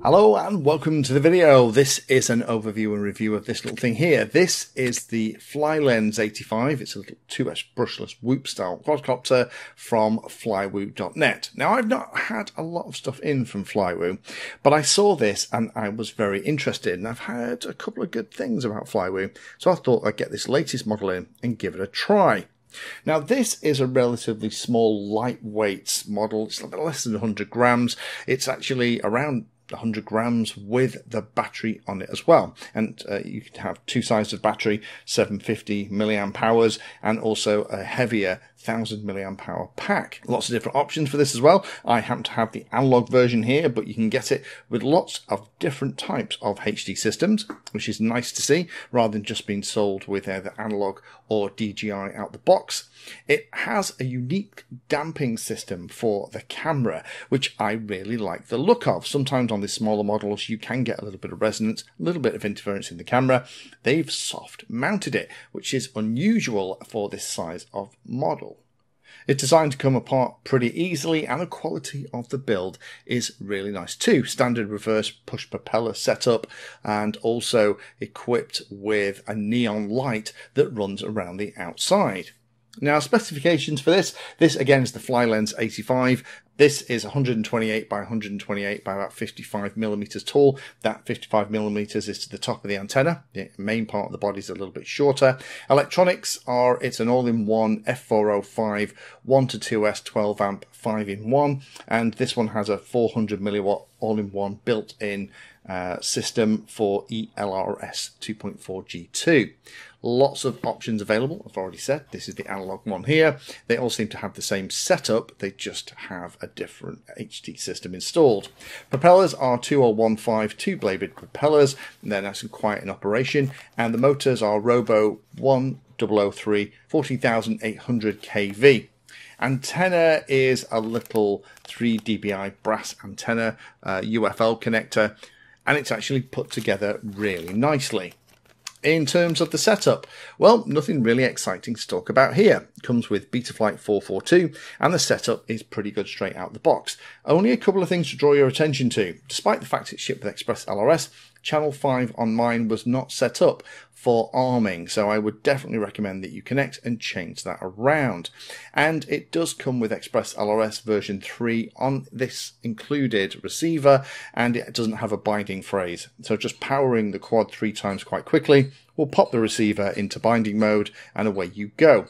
Hello and welcome to the video. This is an overview and review of this little thing here. This is the Flylens85. It's a little 2S brushless whoop style quadcopter from flywoo.net. Now, I've not had a lot of stuff in from Flywoo, but I saw this and I was very interested, and I've heard a couple of good things about Flywoo, so I thought I'd get this latest model in and give it a try. Now, this is a relatively small, lightweight model. It's a little bit less than 100 grams. It's actually around 100 grams with the battery on it as well, and you can have two sizes of battery, 750 milliamp hours, and also a heavier 1000 milliamp hour pack. Lots of different options for this as well. I happen to have the analog version here, but you can get it with lots of different types of HD systems, which is nice to see, rather than just being sold with either analog or DJI out the box. It has a unique damping system for the camera, which I really like the look of. Sometimes on these smaller models, you can get a little bit of resonance, a little bit of interference in the camera. They've soft mounted it, which is unusual for this size of model. It's designed to come apart pretty easily, and the quality of the build is really nice too. Standard reverse push propeller setup, and also equipped with a neon light that runs around the outside. Now, specifications for this again is the Flylens85. This is 128 by 128 by about 55 millimeters tall. That 55 millimeters is to the top of the antenna. The main part of the body is a little bit shorter. Electronics are, it's an all-in-one F405 1 to 2S 12 amp 5-in-1, and this one has a 400 milliwatt all-in-one built-in system for ELRS 2.4 G2. Lots of options available. I've already said this is the analog one here. They all seem to have the same setup, they just have a different HD system installed. Propellers are 2015 two-bladed propellers, and they're nice and quiet in operation, and the motors are Robo 1003 14,800 kV. Antenna is a little 3 dBi brass antenna, UFL connector, and it's actually put together really nicely. In terms of the setup, well, nothing really exciting to talk about here. It comes with Betaflight 442, and the setup is pretty good straight out the box. Only a couple of things to draw your attention to. Despite the fact it's shipped with Express LRS, Channel 5 on mine was not set up for arming, so I would definitely recommend that you connect and change that around. And it does come with Express LRS version 3 on this included receiver, and it doesn't have a binding phrase. So just powering the quad 3 times quite quickly will pop the receiver into binding mode, and away you go.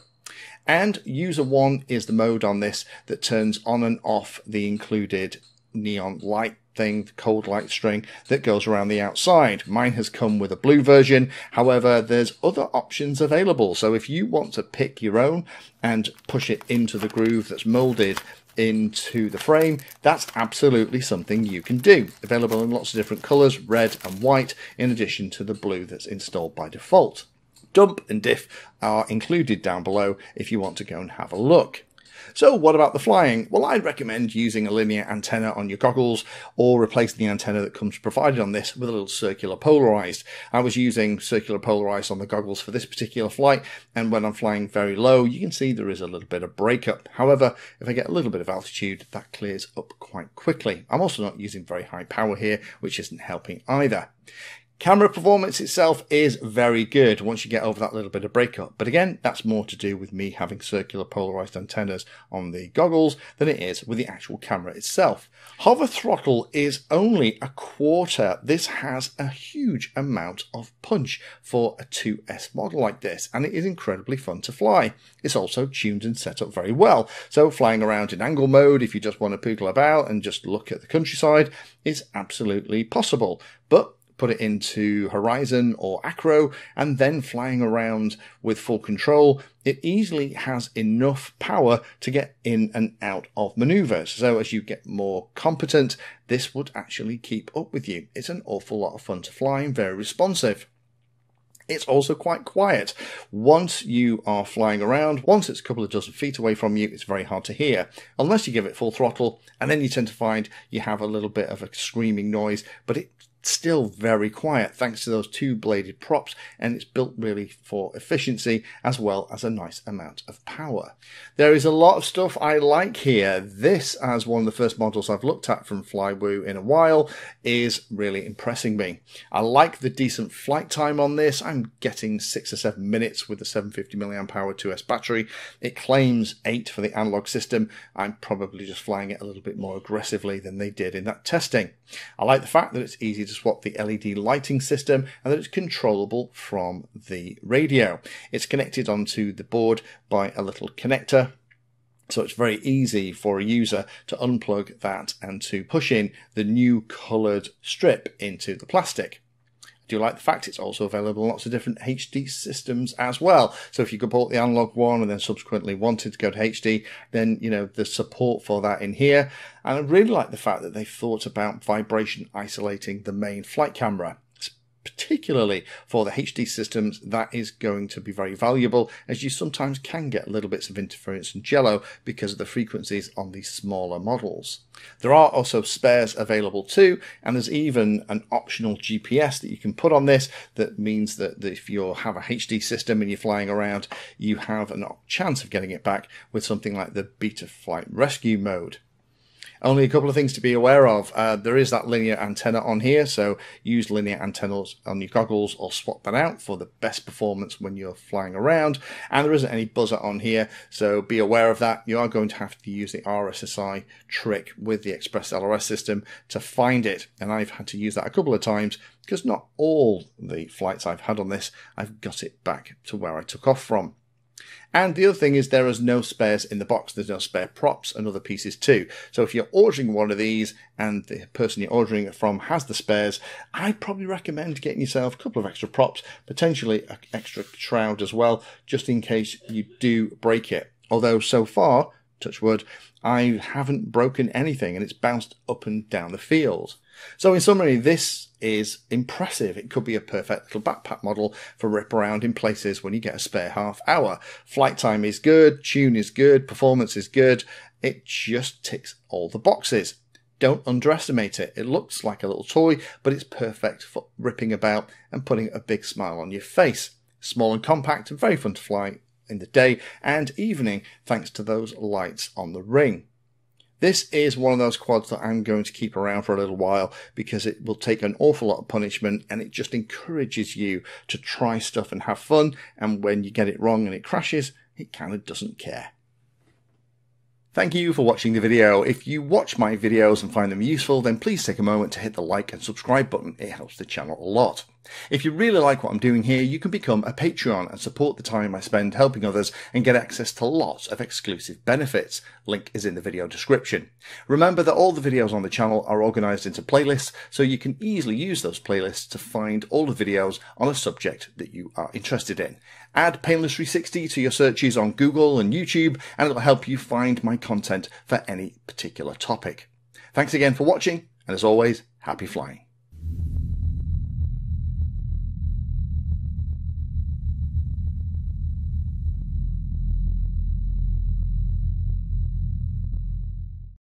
And user 1 is the mode on this that turns on and off the included neon light thing, the cold light string that goes around the outside. Mine has come with a blue version. However, there's other options available. So if you want to pick your own and push it into the groove that's molded into the frame, that's absolutely something you can do. Available in lots of different colors, red and white, in addition to the blue that's installed by default. Dump and diff are included down below if you want to go and have a look. So what about the flying? Well, I'd recommend using a linear antenna on your goggles, or replacing the antenna that comes provided on this with a little circular polarized. I was using circular polarized on the goggles for this particular flight, and when I'm flying very low, you can see there is a little bit of breakup. However, if I get a little bit of altitude, that clears up quite quickly. I'm also not using very high power here, which isn't helping either. Camera performance itself is very good once you get over that little bit of breakup. But again, that's more to do with me having circular polarized antennas on the goggles than it is with the actual camera itself. Hover throttle is only a quarter. This has a huge amount of punch for a 2S model like this, and it is incredibly fun to fly. It's also tuned and set up very well. So flying around in angle mode, if you just want to poodle about and just look at the countryside, is absolutely possible. But put it into horizon or acro, and then flying around with full control, it easily has enough power to get in and out of maneuvers. So as you get more competent, this would actually keep up with you. It's an awful lot of fun to fly and very responsive. It's also quite quiet. Once you are flying around, once it's a couple of dozen feet away from you, it's very hard to hear, unless you give it full throttle, and then you tend to find you have a little bit of a screaming noise, but it still very quiet thanks to those two bladed props, and it's built really for efficiency as well as a nice amount of power. There is a lot of stuff I like here. This, as one of the first models I've looked at from Flywoo in a while, is really impressing me. I like the decent flight time on this. I'm getting 6 or 7 minutes with the 750 mAh 2S battery. It claims 8 for the analog system. I'm probably just flying it a little bit more aggressively than they did in that testing. I like the fact that it's easy to swap the LED lighting system and that it's controllable from the radio. It's connected onto the board by a little connector, so it's very easy for a user to unplug that and to push in the new coloured strip into the plastic. I do like the fact it's also available in lots of different HD systems as well. So if you could bought the analog one and then subsequently wanted to go to HD, then, you know, there's support for that in here. And I really like the fact that they thought about vibration isolating the main flight camera. Particularly for the HD systems, that is going to be very valuable, as you sometimes can get little bits of interference and jello because of the frequencies on these smaller models. There are also spares available too, and there's even an optional GPS that you can put on this that means that if you have a HD system and you're flying around, you have a chance of getting it back with something like the Beta Flight Rescue mode. Only a couple of things to be aware of. There is that linear antenna on here, so use linear antennas on your goggles or swap that out for the best performance when you're flying around. And there isn't any buzzer on here, so be aware of that. You are going to have to use the RSSI trick with the Express LRS system to find it, and I've had to use that a couple of times because not all the flights I've had on this, I've got it back to where I took off from. And the other thing is there is no spares in the box. There's no spare props and other pieces too. So if you're ordering one of these and the person you're ordering it from has the spares, I'd probably recommend getting yourself a couple of extra props, potentially an extra shroud as well, just in case you do break it. Although so far, touch wood, I haven't broken anything and it's bounced up and down the field. So in summary, this is impressive. It could be a perfect little backpack model for rip around in places when you get a spare half hour. Flight time is good, tune is good, performance is good. It just ticks all the boxes. Don't underestimate it. It looks like a little toy, but it's perfect for ripping about and putting a big smile on your face. Small and compact and very fun to fly in the day and evening thanks to those lights on the ring. This is one of those quads that I'm going to keep around for a little while because it will take an awful lot of punishment and it just encourages you to try stuff and have fun, and when you get it wrong and it crashes, it kind of doesn't care. Thank you for watching the video. If you watch my videos and find them useful, then please take a moment to hit the like and subscribe button. It helps the channel a lot. If you really like what I'm doing here, you can become a Patreon and support the time I spend helping others and get access to lots of exclusive benefits. Link is in the video description. Remember that all the videos on the channel are organized into playlists, so you can easily use those playlists to find all the videos on a subject that you are interested in. Add Painless360 to your searches on Google and YouTube, and it'll help you find my content for any particular topic. Thanks again for watching, and as always, happy flying.